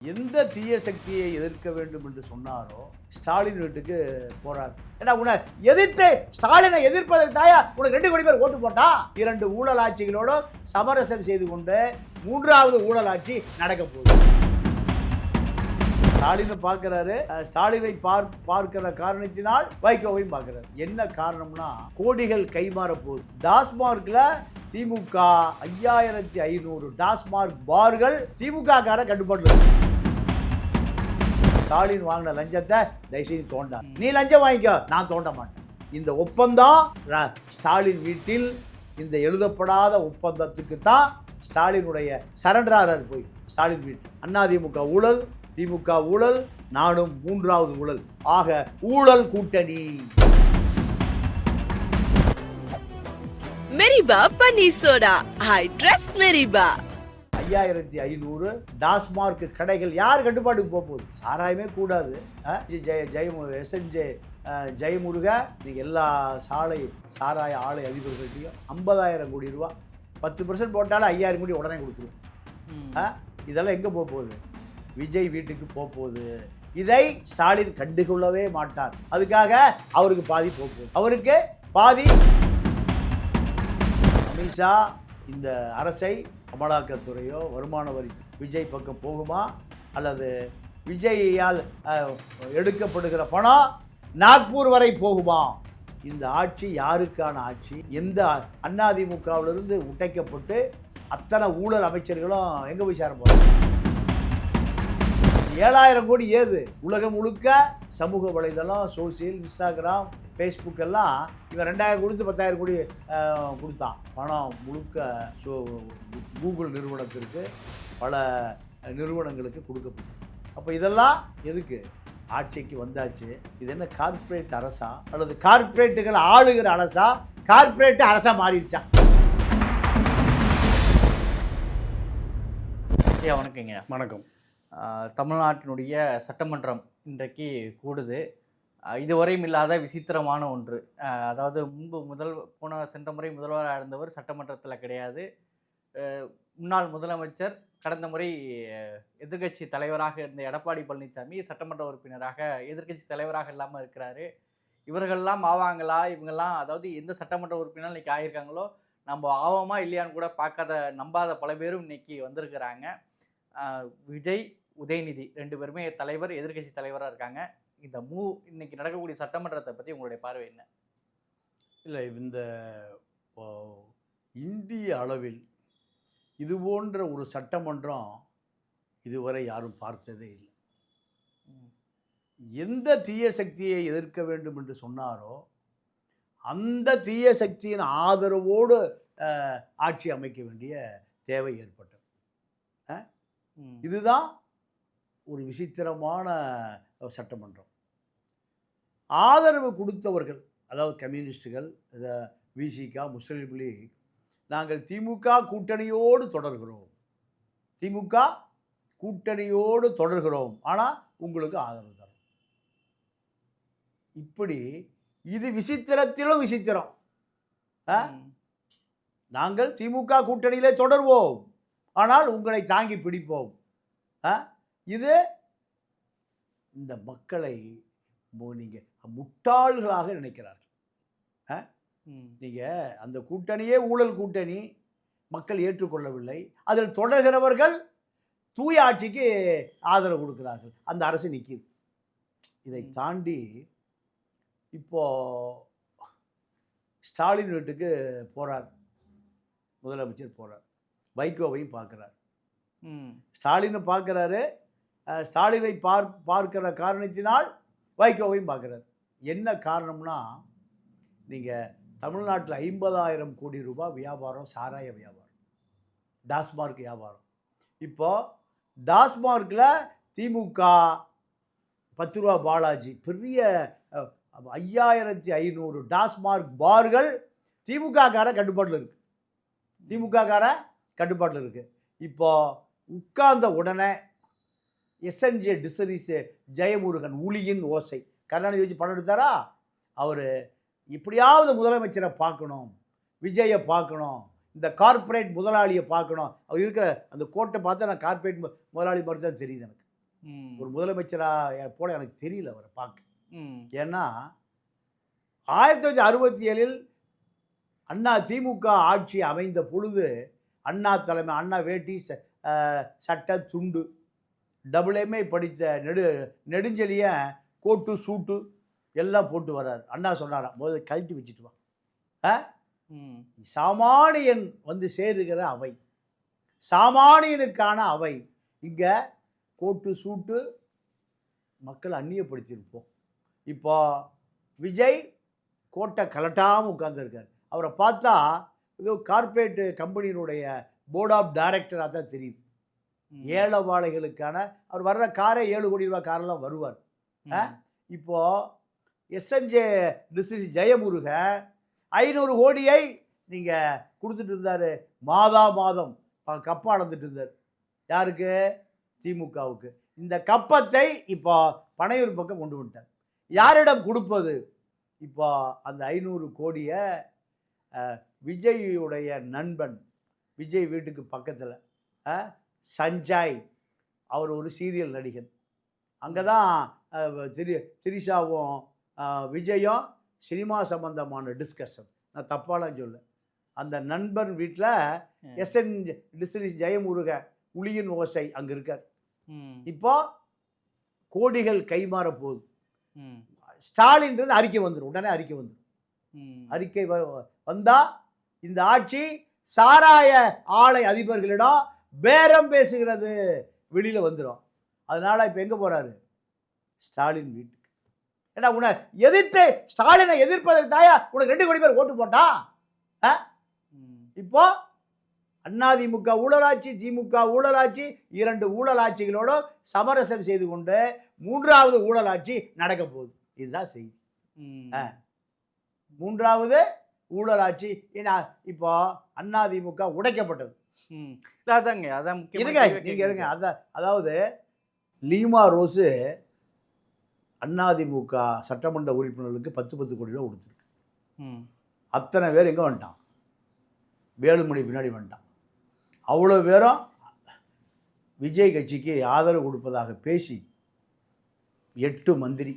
எந்த தீய சக்தியை எதிர்க்க வேண்டும் என்று சொன்னாரோ ஸ்டாலின் வீட்டுக்கு போறார். ஏன்னா உன்னை எதிர்த்து ஸ்டாலினை எதிர்ப்பதற்கு தாயா உனக்கு 2 கோடி பேர் ஓட்டு போட்டா. 2 ஊழல் ஆட்சிகளோடு சமரசம் செய்து கொண்டு 3வது ஊழல் ஆட்சி நடக்க போகுது. ஸ்டாலினை பார்க்கிறாரு. ஸ்டாலினை பார்க்கிற காரணத்தினால் வைகோவையும் பார்க்கிறாரு. என்ன காரணம்னா கோடிகள் கைமாற போகுது. டாஸ்மார்க்ல திமுக 5500 டாஸ்மார்க் பார்கள் திமுக கார கட்டுப்பாட்டுல இருக்கு. ஸ்டாலின் வாங்கின லஞ்சத்தை தயவுசெய்து தோண்டா. நீ லஞ்சம் வாங்கிக்கோ, நான் தோண்ட மாட்டேன். இந்த ஒப்பந்தம் ஸ்டாலின் வீட்டில் இந்த எழுதப்படாத ஒப்பந்தத்துக்கு தான் ஸ்டாலினுடைய சரண்டரார் போய் ஸ்டாலின் வீட்டில் அதிமுக ஊழல், திமுக ஊழல், நானும் 3வது ஊழல். ஆக ஊழல் கூட்டணி. மெரிபா பன்னீர் சோடா, ஐ ட்ரஸ்ட் மெரிபா. 5500 டாஸ்மார்க் கடைகள் யார் கட்டுப்பாட்டுக்கு போகுது? சாராயமே கூடாது. SNJ ஜெயமுருகா நீங்கள் எல்லா சாராய ஆலை அதிபர்கள்ட்டையும் 50,000 கோடி ரூபா 10% போட்டாலும் 5000 கோடி உடனே கொடுத்துருவோம். இதெல்லாம் எங்கே போகுது? விஜய் வீட்டுக்கு போகுது. இதை ஸ்டாலின் கண்டுகொள்ளவே மாட்டார். அதுக்காக அவருக்கு பாதி போகுது. அவருக்கு பாதி. அமித்ஷா இந்த அரசை அமலாக்கத்துறையோ வருமான வரி விஜய் பக்கம் போகுமா, அல்லது விஜயால் எடுக்கப்படுகிற பணம் நாக்பூர் வரை போகுமா? இந்த ஆட்சி யாருக்கான ஆட்சி? எந்த அதிமுகவிலிருந்து உடைக்கப்பட்டு அத்தனை ஊழல் அமைச்சர்களும் எங்கே போய் சேர போகிறாங்க? 7000 கோடி ஏது? உலகம் முழுக்க சமூக வலைதளம், சோசியல், இன்ஸ்டாகிராம், ஃபேஸ்புக் எல்லாம் இவன் 2000 கொடுத்து 10,000 கோடி கொடுத்தான். பணம் முழுக்க கூகுள் நிறுவனத்திற்கு, பல நிறுவனங்களுக்கு கொடுக்கப்படும். அப்போ இதெல்லாம் எதுக்கு? ஆட்சிக்கு வந்தாச்சு. இது என்ன கார்ப்பரேட் அரசா, அல்லது கார்ப்பரேட்டுகள் ஆளுகிற அரசா, கார்ப்பரேட் அரசா மாறிடுச்சா? ஐயா வணக்கங்க. வணக்கம். தமிழ்நாட்டினுடைய சட்டமன்றம் இன்றைக்கு கூடுது. இதுவரையும் இல்லாத விசித்திரமான ஒன்று. அதாவது சென்ற முறை முதல்வராக இருந்தவர் சட்டமன்றத்தில் கிடையாது. முன்னாள் முதலமைச்சர், கடந்த முறை எதிர்க்கட்சி தலைவராக இருந்த எடப்பாடி பழனிசாமி சட்டமன்ற உறுப்பினராக எதிர்க்கட்சி தலைவராக இல்லாமல் இருக்கிறாரு. இவர்கள்லாம் ஆவாங்களா? இவங்கெல்லாம், அதாவது எந்த சட்டமன்ற உறுப்பினர் இன்னைக்கு ஆகியிருக்காங்களோ நம்ம ஆவோமா இல்லையான்னு கூட நம்பாத பல பேரும் இன்னைக்கு வந்திருக்கிறாங்க. விஜய், உதயநிதி 2 பேருமே தலைவர், எதிர்க்கட்சி தலைவராக இருக்காங்க. இந்த இன்னைக்கு நடக்கக்கூடிய சட்டமன்றத்தை பற்றி உங்களுடைய பார்வை என்ன? இல்லை, இந்த இந்திய அளவில் இது போன்ற ஒரு சட்டமன்றம் இதுவரை யாரும் பார்த்ததே இல்லை. எந்த தீய சக்தியை எதிர்க்க வேண்டும் என்று சொன்னாரோ அந்த தீய சக்தியின் ஆதரவோடு ஆட்சி அமைக்க வேண்டிய தேவை ஏற்பட்டது. இதுதான் ஒரு விசித்திரமான சட்டமன்றம். ஆதரவு கொடுத்தவர்கள், அதாவது கம்யூனிஸ்டுகள், விசிக, முஸ்லீம் லீக், நாங்கள் திமுக கூட்டணியோடு தொடர்கிறோம், ஆனால் உங்களுக்கு ஆதரவு தரும். இப்படி இது விசித்திரத்திலும் விசித்திரம். நாங்கள் திமுக கூட்டணியிலே தொடர்வோம், ஆனால் உங்களை தாங்கி பிடிப்போம். இது இந்த மக்களை நீங்கள் முட்டாள்களாக நினைக்கிறார்கள். நீங்கள் அந்த கூட்டணியே ஊழல் கூட்டணி, மக்கள் ஏற்றுக்கொள்ளவில்லை. அதில் தொடர்கிறவர்கள் தூய ஆட்சிக்கு ஆதரவு கொடுக்கிறார்கள். அந்த அரசு நிற்கிது. இதை தாண்டி இப்போ ஸ்டாலின் வீட்டுக்கு போகிறார், முதலமைச்சர் போகிறார், வைகோவையும் பார்க்குறார். ஸ்டாலினை பார்க்குறாரு. ஸ்டாலினை பார்க்கிற காரணத்தினால் வைகோவையும் பார்க்குறாரு. என்ன காரணம்னா, நீங்கள் தமிழ்நாட்டில் 50,000 கோடி ரூபாய் வியாபாரம், சாராய வியாபாரம், டாஸ்மார்க் வியாபாரம். இப்போது டாஸ்மார்க்கில் திமுக 10 ரூபா பாலாஜி, பெரிய 5500 டாஸ்மார்க் பார்கள் திமுக கார கட்டுப்பாட்டில் இருக்குது. இப்போ உட்கார்ந்த உடனே SNJ டிஸ்டரிஸ் ஜெயமுருகன், உளியின் ஓசை, கருணாநிதி வச்சு பணம் எடுத்தாரா? அவர் எப்படியாவது முதலமைச்சரை பார்க்கணும், விஜயை பார்க்கணும், இந்த கார்ப்பரேட் முதலாளியை பார்க்கணும். அவர் இருக்கிற அந்த கோட்டை பார்த்தா நான் கார்ப்பரேட் முதலாளி மாதிரி தான் தெரியுது எனக்கு. ஒரு முதலமைச்சராக போல எனக்கு தெரியல அவரை பார்க்க. ம். ஏன்னா 1967 அண்ணா திமுக ஆட்சி அமைந்த பொழுது அண்ணா தலைமை, அண்ணா வேட்டி சட்டை துண்டு டபுள் படித்த நெடுஞ்செழியன் கோட்டு சூட்டு எல்லாம் போட்டு வர்றாரு. அண்ணா சொன்னாராம், முதல்ல கழட்டி வச்சுட்டு வா. சாமானியன் வந்து சேருகிற அவை, சாமானியனுக்கான அவை. இங்கே கோட்டு சூட்டு மக்கள் அந்நியப்படுத்தியிருப்போம். இப்போ விஜய் கோட்டை கலட்டாமல் உட்கார்ந்துருக்கார். அவரை பார்த்தா ஏதோ கார்ப்பரேட் கம்பெனியினுடைய போர்ட் ஆஃப் டைரக்டராக தான் தெரியுது. ஏழைவாழைகளுக்கான அவர் வர்ற காரே 7 கோடி ரூபாய் காரெல்லாம் வருவார். இப்போது எஸ்என்ஜே டிஸ்ட்ரிக்ட் ஜெயமுருக 500 கோடியை நீங்கள் கொடுத்துட்டு இருந்தார். மாதம் கப்பம் அளந்துட்டு இருந்தார். யாருக்கு? திமுகவுக்கு. இந்த கப்பத்தை இப்போ பனையூர் பக்கம் கொண்டு வந்துட்டார். யாரிடம் கொடுப்பது? இப்போ அந்த 500 கோடியை விஜயுடைய நண்பன், விஜய் வீட்டுக்கு பக்கத்தில் சஞ்சய், அவர் ஒரு சீரியல் நடிகன். அங்கே தான் திரிஷாவும் விஜயும் சினிமா சம்பந்தமான டிஸ்கஷன். நான் தப்பாலாம் சொல்ல. அந்த நண்பன் வீட்டில் எஸ்என் டிஸ்ட்ரிக்ட் ஜெயமுருக உளியின் ஓசை அங்கே இருக்கார். இப்போ கோடிகள் கைமாற போகுது. ஸ்டாலின்றது அறிக்கை வந்துடும், உடனே அறிக்கை வந்துடும். அறிக்கை வந்தால் இந்த ஆட்சி சாராய ஆலை அதிபர்களிடம் பேரம் பேசுகிறது வெளியில் வந்துடும். அதனால் இப்போ எங்கே போகிறாரு? ஸ்டாலின் வீட்டுக்கு. ஏன்னா உன்னை எதிர்த்து ஸ்டாலினை எதிர்ப்பதற்கு தாயா உனக்கு 2 கோடி பேர் ஓட்டு போட்டான். இப்போ அதிமுக ஊழலாட்சி, திமுக ஊழலாட்சி, 2 ஊழலாட்சிகளோடு சமரசம் செய்து கொண்டு 3வது ஊழலாட்சி நடக்க போகுது. இதுதான் செய்தி. 3வது ஊழலாட்சி. ஏன்னா இப்போ அதிமுக உடைக்கப்பட்டது. அதாங்க, அதான் முக்கியம். நீங்கள் இருங்க. அதாவது லீமா ரோஸு அதிமுக சட்டமன்ற உறுப்பினர்களுக்கு 10 கோடி ரூபா கொடுத்துருக்கு. அத்தனை பேர் எங்கே வந்துட்டான்? வேலுமணி பின்னாடி வந்துட்டான். அவ்வளோ பேரும் விஜய் கட்சிக்கு ஆதரவு கொடுப்பதாக பேசி 8 மந்திரி,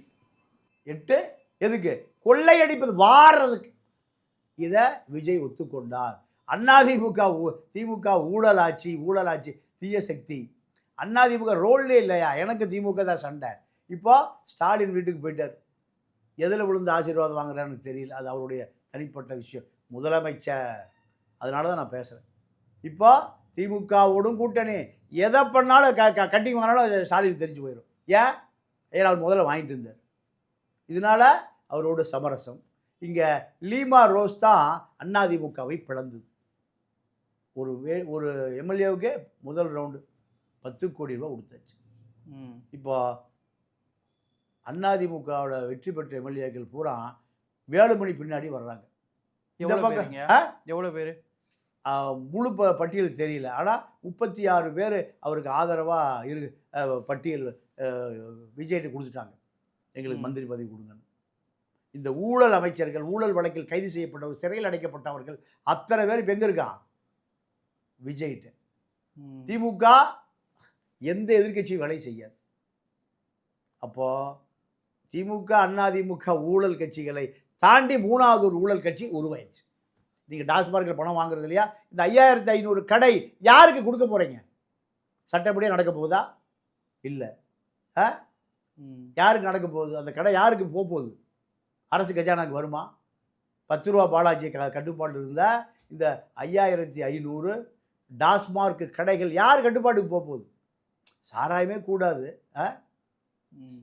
8 எதுக்கு? கொள்ளையடிப்பது, வாடுறதுக்கு. இதை விஜய் ஒத்துக்கொண்டார். திமுக ஊழலாட்சி தீய சக்தி. அதிமுக ரோல்லே இல்லையா? எனக்கு திமுக தான் சண்டை. இப்போ ஸ்டாலின் வீட்டுக்கு போயிட்டார். எதில் விழுந்து ஆசீர்வாதம் வாங்குறான்னு தெரியல. அது அவருடைய தனிப்பட்ட விஷயம். முதலமைச்சர். அதனால தான் நான் பேசுகிறேன். இப்போ திமுகவோடும் கூட்டணி, எதை பண்ணாலும் கட்டிங் வாங்கினாலும் ஸ்டாலின் தெரிஞ்சு போயிடும். ஏன்னா அவர் முதல்ல வாங்கிட்டு இருந்தார். இதனால் அவரோட சமரசம். இங்கே லீமா ரோஸ் தான் அதிமுகவை பிளந்தது. ஒரு எம்எல்ஏவுக்கு முதல் ரவுண்டு 10 கோடி ரூபா கொடுத்தாச்சு. இப்போ அதிமுகவோட வெற்றி பெற்ற எம்எல்ஏக்கள் பூரா வேலுமணி பின்னாடி வர்றாங்க. எவ்வளோ பேர் முழு பட்டியல் தெரியல. ஆனால் 36 பேர் அவருக்கு ஆதரவாக பட்டியல் விஜய்கிட்ட கொடுத்துட்டாங்க. எங்களுக்கு மந்திரி பதவி கொடுங்கன்னு. இந்த ஊழல் அமைச்சர்கள், ஊழல் வழக்கில் கைது செய்யப்பட்டவர், சிறையில் அடைக்கப்பட்டவர்கள் அத்தனை பேர் இப்போ எங்கே இருக்கான்? விஜய்கிட்ட. திமுக எந்த எதிர்கட்சியும் வேலை செய்யாது. அப்போது திமுக அதிமுக ஊழல் கட்சிகளை தாண்டி 3வது ஒரு ஊழல் கட்சி உருவாயிடுச்சு. நீங்கள் டாஸ்மார்க்கில் பணம் வாங்குறது இல்லையா? இந்த 5500 கடை யாருக்கு கொடுக்க போகிறீங்க? சட்டப்படியாக நடக்க போகுதா? இல்லை. யாருக்கு நடக்க போகுது? அந்த கடை யாருக்கு போகுது? அரசு கஜானாக்கு வருமா? 10 ரூபா பாலாஜி கட்டுப்பாடு இருந்தால் இந்த 5500 டாஸ்மார்க் கடைகள் யார் கட்டுப்பாட்டுக்கு போகுது? சாராயமே கூடாது.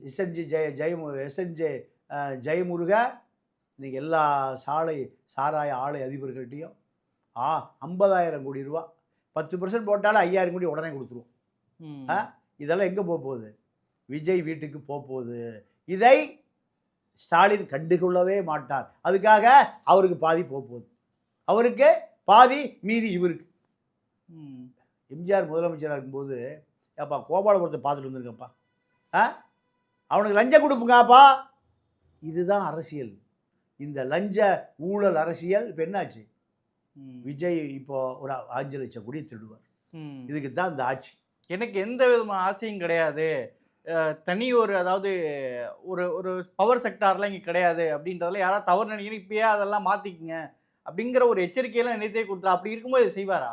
எஸ்என்ஜே ஜெயமுருக இன்றைக்கி எல்லா சாராய ஆலை அதிபர்கள்ட்டையும் 50,000 கோடி ரூபா 10% போட்டாலும் 5000 கோடி உடனே கொடுத்துருவோம். இதெல்லாம் எங்கே போகுது? விஜய் வீட்டுக்கு போகுது. இதை ஸ்டாலின் கண்டுகொள்ளவே மாட்டார். அதுக்காக அவருக்கு பாதி போகுது. அவருக்கு பாதி, மீதி இவருக்கு. எம்ஜிஆர் முதலமைச்சராக இருக்கும்போது ஏப்பா கோபாலபுரத்தை பார்த்துட்டு வந்துருக்கப்பா, அவனுக்கு லஞ்சம் கொடுப்புங்கப்பா. இதுதான் அரசியல். இந்த லஞ்ச ஊழல் அரசியல் இப்போ என்னாச்சு? விஜய் இப்போ ஒரு 5 லட்சம் கோடி திருடுவார். இதுக்கு தான் இந்த ஆட்சி. எனக்கு எந்த விதமான ஆசையும் கிடையாது. தனி ஒரு அதாவது ஒரு ஒரு பவர் செக்டார்லாம் இங்கே கிடையாது அப்படின்றதுல யாராவது தவறு நினைக்கிறீங்க இப்பயே அதெல்லாம் மாற்றிக்குங்க அப்படிங்கிற ஒரு எச்சரிக்கையெல்லாம் நினைத்தே கொடுத்துரு அப்படி இருக்கும்போது இதை செய்வாரா?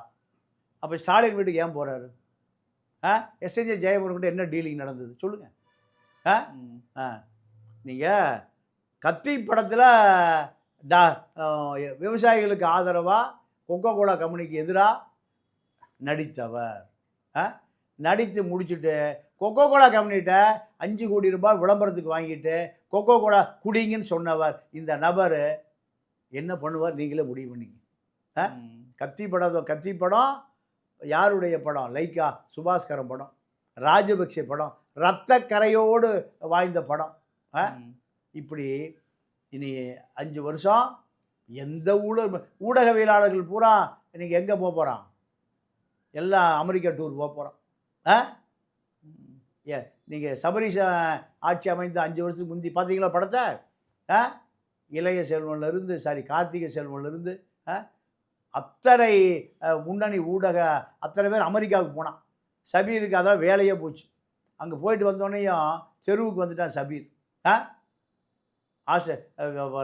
அப்போ ஸ்டாலின் வீட்டுக்கு ஏன் போகிறாரு? எஸ்என்ஜே ஜெயமுருகன் என்ன டீலிங் நடந்தது சொல்லுங்கள். நீங்கள் கத்தி படத்தில் விவசாயிகளுக்கு ஆதரவாக கொக்கோ கோலா கம்பெனிக்கு எதிராக நடித்தவர் நடித்து முடிச்சுட்டு கொக்கோ கோலா கம்பெனிகிட்ட 5 கோடி ரூபாய் விளம்பரத்துக்கு வாங்கிட்டு கொக்கோ கோலா குடிங்கன்னு சொன்னவர் இந்த நபர் என்ன பண்ணுவார் நீங்களே முடிவு பண்ணிங்க. கத்தி படம் யாருடைய படம்? லைக்கா சுபாஸ்கரன் படம், ராஜபக்சே படம், ரத்த கரையோடு வாய்ந்த படம். இப்படி இனி 5 வருஷம் எந்த ஊடகவியலாளர்கள் பூரா இன்றைக்கி எங்கே போக போகிறான்? எல்லாம் அமெரிக்கா டூர் போக போகிறோம். நீங்கள் சபரீஷ ஆட்சி அமைந்த 5 வருஷத்துக்கு முந்தி பார்த்தீங்களா படத்தை? இளைய செல்வன்லேருந்து கார்த்திகை செல்வன்லேருந்து அத்தனை முன்னணி ஊடக அத்தனை பேர் அமெரிக்காவுக்கு போனான். சபீருக்கு அதான் வேலையே போச்சு. அங்கே போயிட்டு வந்தோடனேயும் தெருவுக்கு வந்துட்டான் சபீர்.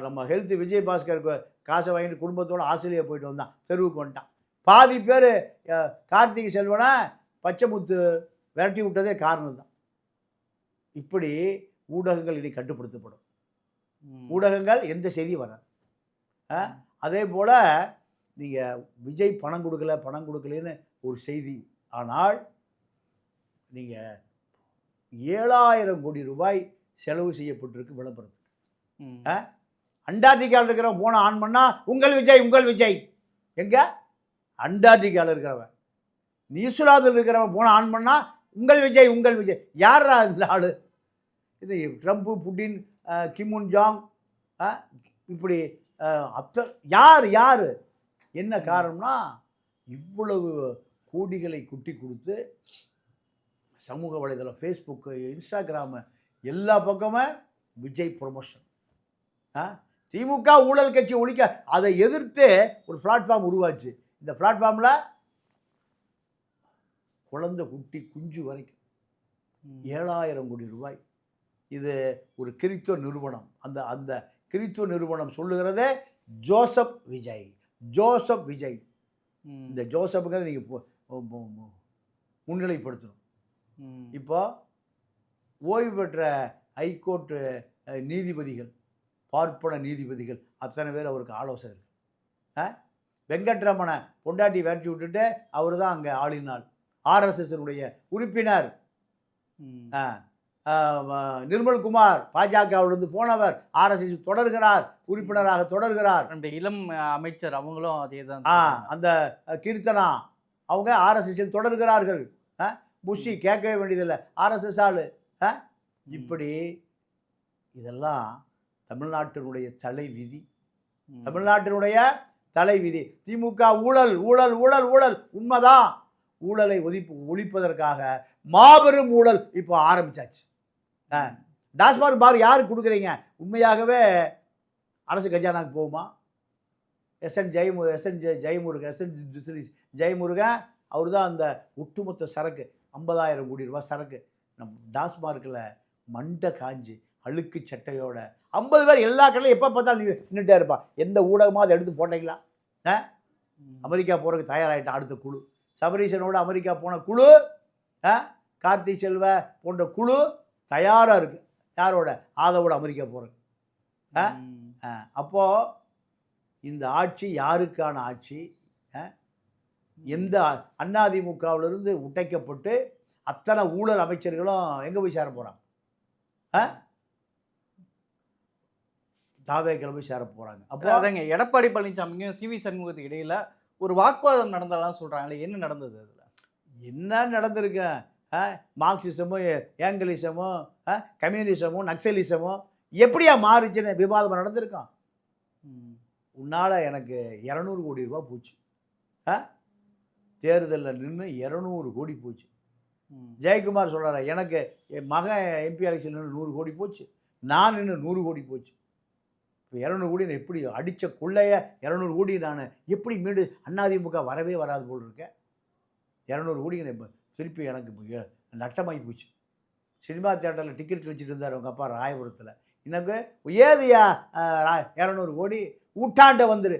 நம்ம ஹெல்த் விஜய் பாஸ்கர் காசை வாங்கிட்டு குடும்பத்தோடு ஆஸ்திரேலியா போயிட்டு வந்தான், தெருவுக்கு வந்துட்டான். பாதி பேர் கார்த்திகை செல்வனை பச்சைமுத்து விரட்டி விட்டதே காரணம் தான். இப்படி ஊடகங்கள் இனி கட்டுப்படுத்தப்படும். ஊடகங்கள் எந்த செய்தியும் வராது. அதே போல் நீங்கள் விஜய் பணம் கொடுக்கலன்னு ஒரு செய்தி. ஆனால் நீங்கள் 7000 கோடி ரூபாய் செலவு செய்யப்பட்டிருக்கு விளம்பரத்துக்கு. அண்டார்டிகாவில் இருக்கிறவன் போன ஆன் பண்ணால் உங்கள் விஜய் எங்கே? அண்டார்டிகாவில் இருக்கிறவன். நியூசிலாந்தில் இருக்கிறவன் போன ஆன் பண்ணால் உங்கள் விஜய் யாரா இந்த ஆள்? இது ட்ரம்ப்பு, புட்டின், கிமுன் ஜாங், இப்படி யார் என்ன காரணம்னா இவ்வளவு கோடிகளை குட்டி கொடுத்து சமூக வலைதளம், ஃபேஸ்புக்கு, இன்ஸ்டாகிராமு எல்லா பக்கமும் விஜய் ப்ரொமோஷன். திமுக ஊழல் கட்சி ஒழிக்க அதை எதிர்த்து ஒரு பிளாட்ஃபார்ம் உருவாச்சு. இந்த பிளாட்ஃபார்மில் குழந்தை குட்டி குஞ்சு வரைக்கும் 7000 கோடி ரூபாய். இது ஒரு கிறித்துவ நிறுவனம். அந்த கிறித்துவ நிறுவனம் சொல்லுகிறதே ஜோசப் விஜய். இந்த ஜோசப்புங்கிறத நீங்கள் முன்னிலைப்படுத்தணும். இப்போ ஓய்வு பெற்ற ஹைகோர்ட்டு நீதிபதிகள், பார்ப்பன நீதிபதிகள் அத்தனை பேர் அவருக்கு ஆலோசகர்கள். வெங்கட்ரமணை பொண்டாட்டி வேட்டி விட்டுட்டு அவர் தான் அங்கே ஆளினாள். ஆர்எஸ்எஸ்னுடைய உறுப்பினர். நிர்மல்குமார் பாஜகவிலிருந்து போனவர் ஆர்எஸ்எஸ் உறுப்பினராக தொடர்கிறார். அந்த இளம் அமைச்சர் அவங்களும் அதே தான். அந்த கீர்த்தனா அவங்க ஆர்எஸ்எஸ்ஸில் தொடர்கிறார்கள். புஷி கேட்கவே வேண்டியதில்லை, ஆர்எஸ்எஸ் ஆளு. இப்படி இதெல்லாம் தமிழ்நாட்டினுடைய தலைவிதி. திமுக ஊழல் உண்மைதான். ஊழலை ஒழிப்பதற்காக மாபெரும் ஊழல் இப்போ ஆரம்பிச்சாச்சு. டாஸ்மாக் பார் யாருக்கு கொடுக்குறீங்க? உண்மையாகவே அரசு கஜானாக்கு போகுமா? எஸ்என் ஜெயமுருகன் அவர் தான் அந்த ஒட்டுமொத்த சரக்கு 50,000 கோடி ரூபாய் சரக்கு நம்ம டாஸ்மார்க்கில் மண்டை காஞ்சி அழுக்கு சட்டையோட 50 பேர் எல்லா கடையிலும் எப்போ பார்த்தாலும் நின்றுட்டே இருப்பா. எந்த ஊடகமாக அதை எடுத்து போட்டீங்களா? அமெரிக்கா போகிறதுக்கு தயாராகிட்டான் அடுத்த குழு. சபரீஷனோட அமெரிக்கா போன குழு, கார்த்திக் செல்வ போன்ற குழு தயாராக இருக்குது. யாரோட? ஆதவோட அமெரிக்கா போகிறது. அப்போது இந்த ஆட்சி யாருக்கான ஆட்சி? எந்த அதிமுகவிலிருந்து உடைக்கப்பட்டு அத்தனை ஊழல் அமைச்சர்களும் எங்கே போய் சேர போகிறாங்க? தாவேக்கில் போய் சேர போகிறாங்க. அப்போ அதாங்க எடப்பாடி பழனிசாமிக்கும் சிவி சண்முகத்துக்கு இடையில் ஒரு வாக்குவாதம் நடந்தெல்லாம் சொல்கிறாங்களே, என்ன நடந்தது? அதில் என்ன நடந்திருக்கு? மார்க்சிசமும் ஏங்கலிசமும் கம்யூனிசமும் நக்சலிசமும் எப்படியா மாறிச்சுன்னு விவாதம் நடந்திருக்கான். உன்னால் எனக்கு 200 கோடி ரூபா போச்சு. தேர்தலில் நின்று 200 கோடி போச்சு. ஜெயக்குமார் சொல்கிறார, எனக்கு என் மகன் எம்பி எலெக்ஷன் நின்று 100 கோடி போச்சு, நான் நின்று 100 கோடி போச்சு. இப்போ 200 கோடி நான் எப்படி அடித்த கொள்ளைய 200 கோடி நான் எப்படி மீண்டு அதிமுக வரவே வராது போல் இருக்கேன். 200 கோடி இப்போ திருப்பி எனக்கு நட்டமாகி போச்சு. சினிமா தியேட்டரில் டிக்கெட் கழிச்சிட்டு இருந்தார் உங்கள் அப்பா ராயபுரத்தில். எனக்கு ஏதுயா 200 கோடி ஊட்டாண்ட வந்துரு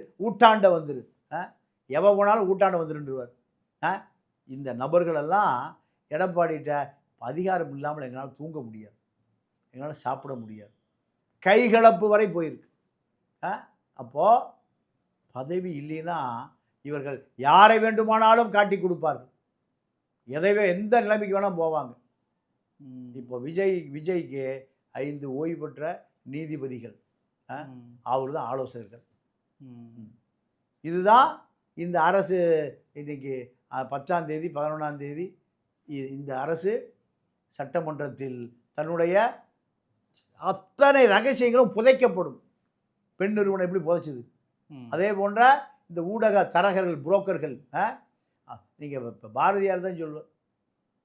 எவ போனாலும் ஊட்டாண்ட வந்துருன்றுவார். இந்த நபர்களெல்லாம் எடப்பாடிகிட்ட அதிகாரம் இல்லாமல் எங்களால் தூங்க முடியாது, எங்களால் சாப்பிட முடியாது, கைகலப்பு வரை போயிருக்கு. அப்போது பதவி இல்லைன்னா இவர்கள் யாரை வேண்டுமானாலும் காட்டி கொடுப்பார்கள், எந்த நிலைமைக்கு வேணால் போவாங்க. இப்போ விஜய்க்கு 5 ஓய்வு பெற்ற நீதிபதிகள், அவர் தான் ஆலோசகர்கள். இதுதான் இந்த அரசு இன்றைக்கி 10ஆம் தேதி 11ஆம் தேதி இந்த அரசு சட்டமன்றத்தில் தன்னுடைய அத்தனை ரகசியங்களும் புதைக்கப்படும். பெண் நிறுவனம் எப்படி புதைச்சிது, அதே போன்ற இந்த ஊடக தரகர்கள், புரோக்கர்கள். நீங்கள் இப்போ பாரதியார் தான் சொல்லுவார்,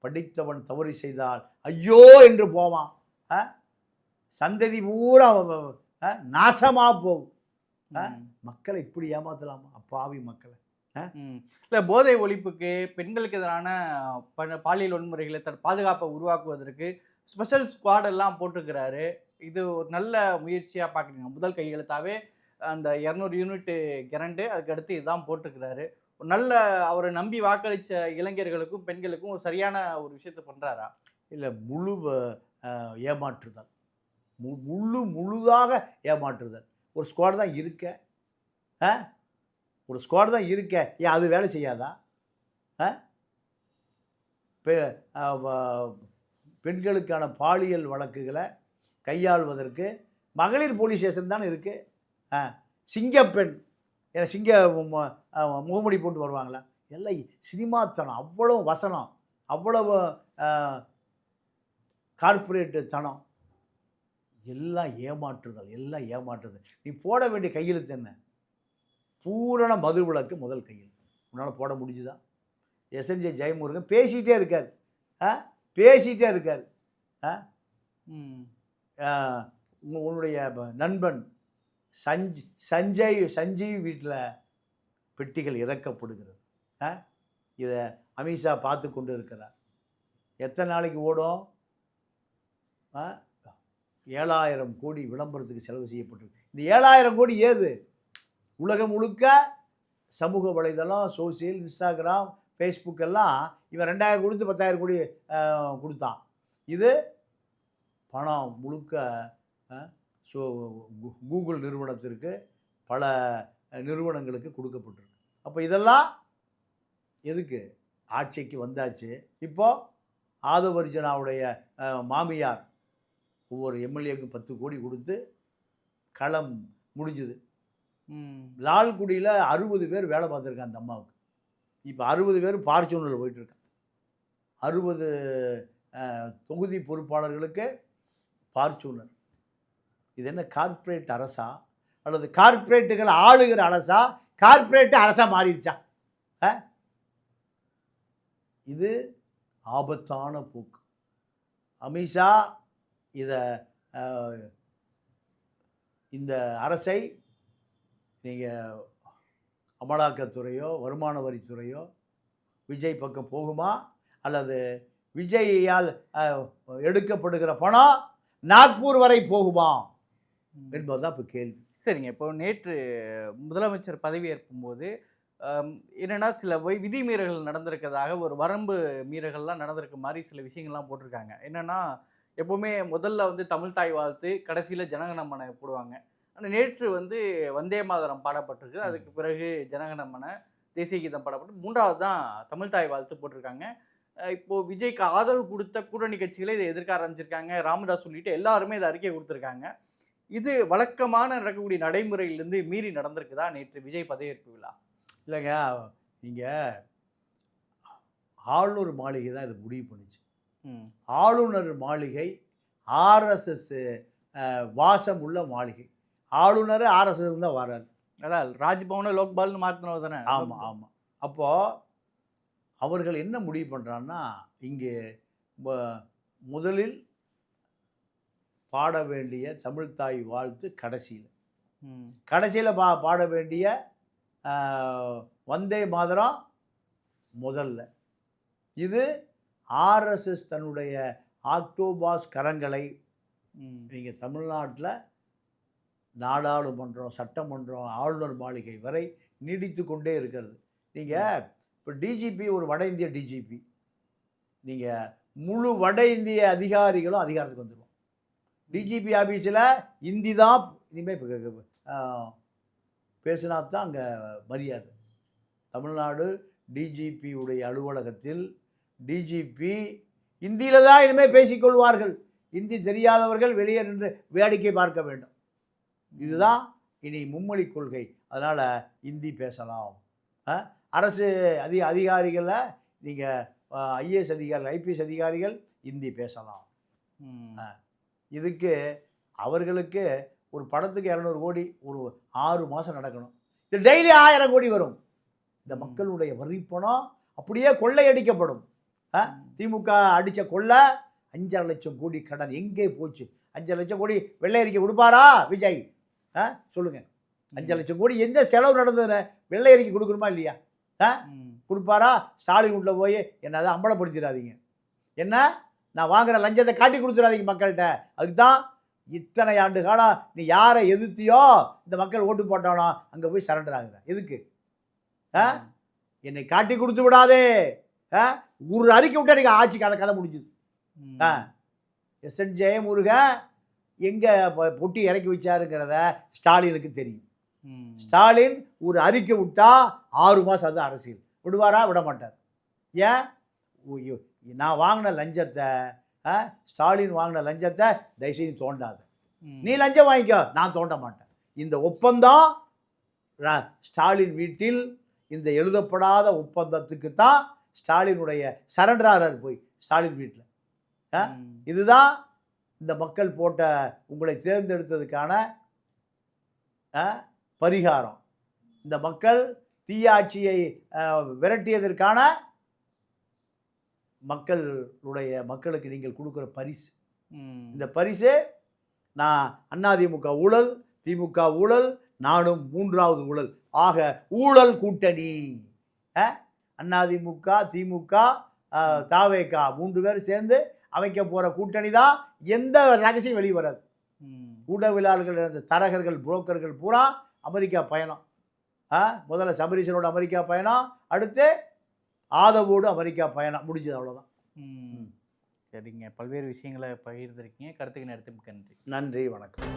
படித்தவன் தவறு செய்தால் ஐயோ என்று போவான், சந்ததி பூரா நாசமாக போகும். மக்களை இப்படி ஏமாற்றலாமா அப்பாவி மக்களை? இல்லை, போதை ஒழிப்புக்கு, பெண்களுக்கு எதிரான பாலியல் வன்முறைகளை பாதுகாப்பை உருவாக்குவதற்கு ஸ்பெஷல் ஸ்குவாட் எல்லாம் போட்டிருக்கிறாரு. இது ஒரு நல்ல முயற்சியாக பார்க்குறீங்க. முதல் கையெழுத்தாகவே அந்த 200 யூனிட் கரண்டு, அதுக்கடுத்து இதுதான் போட்டிருக்கிறாரு. ஒரு நல்ல அவரை நம்பி வாக்களித்த இளைஞர்களுக்கும் பெண்களுக்கும் ஒரு சரியான ஒரு விஷயத்தை பண்ணுறாரா? இல்லை, முழு ஏமாற்றுதல், முழுதாக ஏமாற்றுதல். ஒரு ஸ்குவாட் தான் இருக்க, ஏன் அது வேலை செய்யாதா? பெண்களுக்கான பாலியல் வழக்குகளை கையாள்வதற்கு மகளிர் போலீஸ் ஸ்டேஷன் தானே இருக்குது. சிங்கப்பெண், முகமுடி போட்டு வருவாங்களா? எல்லாம் சினிமாத்தனம், அவ்வளவு வசனம், அவ்வளவு கார்ப்பரேட்டு தனம், எல்லாம் ஏமாற்றுதல். நீ போட வேண்டிய கையெழுத்து என்ன? பூரண மதுவிலக்கு முதல் கையெழுத்து. உன்னால் போட முடிஞ்சுதா? எஸ்என்ஜே ஜெயமுருகன் பேசிகிட்டே இருக்கார். உன்னுடைய நண்பன் சஞ்சீவ் வீட்டில் பெட்டிகள் இறக்கப்படுகிறது. இதை அமித்ஷா பார்த்து கொண்டு இருக்கிறார். எத்தனை நாளைக்கு ஓடும்? 7,000 கோடி விளம்பரத்துக்கு செலவு செய்யப்பட்டிருக்கு. இந்த 7,000 கோடி ஏது? உலகம் முழுக்க சமூக வலைதளம், சோசியல், இன்ஸ்டாகிராம், ஃபேஸ்புக் எல்லாம் இவன் 2,000 கொடுத்து 10,000 கோடி கொடுத்தான். இது பணம் முழுக்க கூகுள் நிறுவனத்திற்கு, பல நிறுவனங்களுக்கு கொடுக்கப்பட்டிருக்கு. அப்போ இதெல்லாம் எதுக்கு? ஆட்சிக்கு வந்தாச்சு. இப்போது ஆதவர்ஜனாவுடைய மாமியார் ஒவ்வொரு எம்எல்ஏக்கும் 10 கோடி கொடுத்து களம் முடிஞ்சுது. லால்குடியில் 60 பேர் வேலை பார்த்துருக்காங்க அந்த அம்மாவுக்கு. இப்போ 60 பேர் ஃபார்ச்சூனில் போயிட்டுருக்காங்க. 60 தொகுதி பொறுப்பாளர்களுக்கு ஃபார்ச்சூனர். இது என்ன கார்ப்பரேட் அரசா, அல்லது கார்ப்பரேட்டுகள் ஆளுகிற அரசா, கார்ப்பரேட்டு அரசா மாறிடுச்சா? இது ஆபத்தான போக்கு. அமித்ஷா இந்த அரசை நீங்கள் அமலாக்கத்துறையோ வருமான வரித்துறையோ விஜய் பக்கம் போகுமா, அல்லது விஜயால் எடுக்கப்படுகிற பணம் நாக்பூர் வரை போகுமா என்பதுதான் இப்போ கேள்வி. சரிங்க, இப்போ நேற்று முதலமைச்சர் பதவியேற்கும் போது என்னென்னா சில விதிமீறல்கள் நடந்திருக்கிறதாக, ஒரு வரம்பு மீறல்கள்லாம் நடந்திருக்க மாதிரி சில விஷயங்கள்லாம் போட்டிருக்காங்க. என்னென்னா எப்போவுமே முதல்ல தமிழ் தாய் வாழ்த்து, கடைசியில் ஜனகணமனை போடுவாங்க. ஆனால் நேற்று வந்தே மாதரம் பாடப்பட்டிருக்கு, அதுக்கு பிறகு ஜனகணமன தேசிய கீதம் பாடப்பட்டு 3வது தான் தமிழ் தாய் வாழ்த்து போட்டிருக்காங்க. இப்போது விஜய்க்கு ஆதரவு கொடுத்த கூட்டணி கட்சிகளே இதை எதிர்க்க ஆரம்பிச்சிருக்காங்க. ராமதாஸ் சொல்லிட்டு எல்லாருமே இதை அறிக்கை கொடுத்துருக்காங்க. இது வழக்கமான நடக்கக்கூடிய நடைமுறையிலேருந்து மீறி நடந்திருக்குதா நேற்று விஜய் பதவியேற்பு விழா? இல்லைங்க, நீங்கள் ஆளுநர் மாளிகை தான் இதை முடிவு பண்ணிச்சு. ஆளுநர் மாளிகை ஆர்எஸ்எஸ் வாசம் உள்ள மாளிகை. ஆளுநர் ஆர்எஸ்எஸ் தான் வராது. அதான் ராஜ்பவனை லோக்பால்னு மாற்றினது தானே? ஆமாம். அப்போது அவர்கள் என்ன முடிவு பண்ணுறான்னா, இங்கே முதலில் பாட வேண்டிய தமிழ்தாய் வாழ்த்து கடைசியில் பாட வேண்டிய வந்தே மாதரம் முதல்ல. இது ஆர்எஸ்எஸ் தன்னுடைய ஆக்டோபாஸ் கரங்களை நீங்கள் தமிழ்நாட்டில் நாடாளுமன்றம், சட்டமன்றம், ஆளுநர் மாளிகை வரை நீடித்து கொண்டே இருக்கிறது. நீங்கள் இப்போ டிஜிபி ஒரு வட இந்திய டிஜிபி, நீங்கள் முழு வட இந்திய அதிகாரிகளும் அதிகாரத்துக்கு வந்துடுவோம். டிஜிபி ஆஃபீஸில் ஹிந்தி தான் இனிமேல் பேசினா தான் அங்கே மரியாதை. தமிழ்நாடு டிஜிபியுடைய அலுவலகத்தில் டிஜிபி ஹிந்தியில் தான் இனிமேல் பேசிக்கொள்வார்கள். ஹிந்தி தெரியாதவர்கள் வெளியே நின்று வேடிக்கை பார்க்க வேண்டும். இதுதான் இனி மும்மொழி கொள்கை. அதனால் ஹிந்தி பேசலாம். அரசு அதிகாரிகளை நீங்கள் ஐஏஎஸ் அதிகாரிகள், ஐபிஎஸ் அதிகாரிகள் ஹிந்தி பேசலாம். இதுக்கு அவர்களுக்கு ஒரு படத்துக்கு 200 கோடி ஒரு 6 மாதம் நடக்கணும். இது டெய்லி 1000 கோடி வரும். இந்த மக்களுடைய வரிப்பணம் அப்படியே கொள்ளையடிக்கப்படும். திமுக அடித்த கொள்ளை 5.5 லட்சம் கோடி கடன் எங்கே போச்சு? 5 லட்சம் கோடி வெள்ளை அறிக்கை கொடுப்பாரா விஜய்? சொல்லுங்கள். 5 லட்சம் கோடி எந்த செலவு நடந்ததுன்னு வெள்ளை அறிக்கை கொடுக்கணுமா இல்லையா? கொடுப்பாரா? ஸ்டாலின் வீட்டில் போய் என்ன அதை அம்பலப்படுத்திடாதீங்க, என்ன நான் வாங்குகிற லஞ்சத்தை காட்டி கொடுத்துடாதீங்க மக்கள்கிட்ட. அதுக்கு தான் இத்தனை ஆண்டு காலம் நீ யாரை எதிர்த்தியோ இந்த மக்கள் ஓட்டு போட்டானோ அங்கே போய் சரண்டர் ஆகுற. எதுக்கு? என்னை காட்டி கொடுத்து விடாதே. ஒரு அறிக்கை விட்டு எனக்கு ஆட்சிக்கு கதை முடிஞ்சுது. எஸ்என் ஜெயமுருகன் எங்கே பொட்டி இறக்கி வச்சாருங்கிறத ஸ்டாலினுக்கு தெரியும். ஸ்டாலின் ஒரு அறிக்கை விட்டா 6 மாதம் அது அரசியல். விடுவாரா? விட மாட்டார். ஏன்? நான் வாங்கின லஞ்சத்தை, ஸ்டாலின் வாங்கின லஞ்சத்தை தயவுசெய்து தோண்டாத. நீ லஞ்சம் வாங்கிக்கோ, நான் தோண்ட மாட்டேன். இந்த ஒப்பந்தம் ஸ்டாலின் வீட்டில் இந்த எழுதப்படாத ஒப்பந்தத்துக்கு தான் ஸ்டாலினுடைய சரண்டரார் போய் ஸ்டாலின் வீட்டில். இதுதான் இந்த மக்கள் போட்ட உங்களை தேர்ந்தெடுத்ததுக்கான பரிகாரம். இந்த மக்கள் தீயாட்சியை விரட்டியதற்கான மக்களுக்கு நீங்கள் கொடுக்குற பரிசு. இந்த பரிசு நான் அதிமுக ஊழல், திமுக ஊழல், நானும் 3வது ஊழல். ஆக ஊழல் கூட்டணி. அதிமுக, திமுக, தாவேகா 3 பேர் சேர்ந்து அமைக்க போகிற கூட்டணி தான். எந்த ரகசியம் வெளியே வராது. ஊடகவியலாளர்கள், இருந்த தரகர்கள், புரோக்கர்கள் பூரா அமெரிக்கா பயணம். முதல்ல சபரீசனோட அமெரிக்கா பயணம், அடுத்து ஆதவோடு அமெரிக்கா பயணம். முடிஞ்சது, அவ்வளோதான். சரிங்க, பல்வேறு விஷயங்களை பகிர்ந்திருக்கீங்க. கருத்துக்கு நேரத்துக்கு நன்றி. நன்றி, வணக்கம்.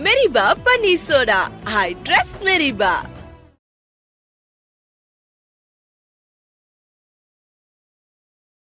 மெரிபா பன்னீர் சோடா. I trust மெரிபா.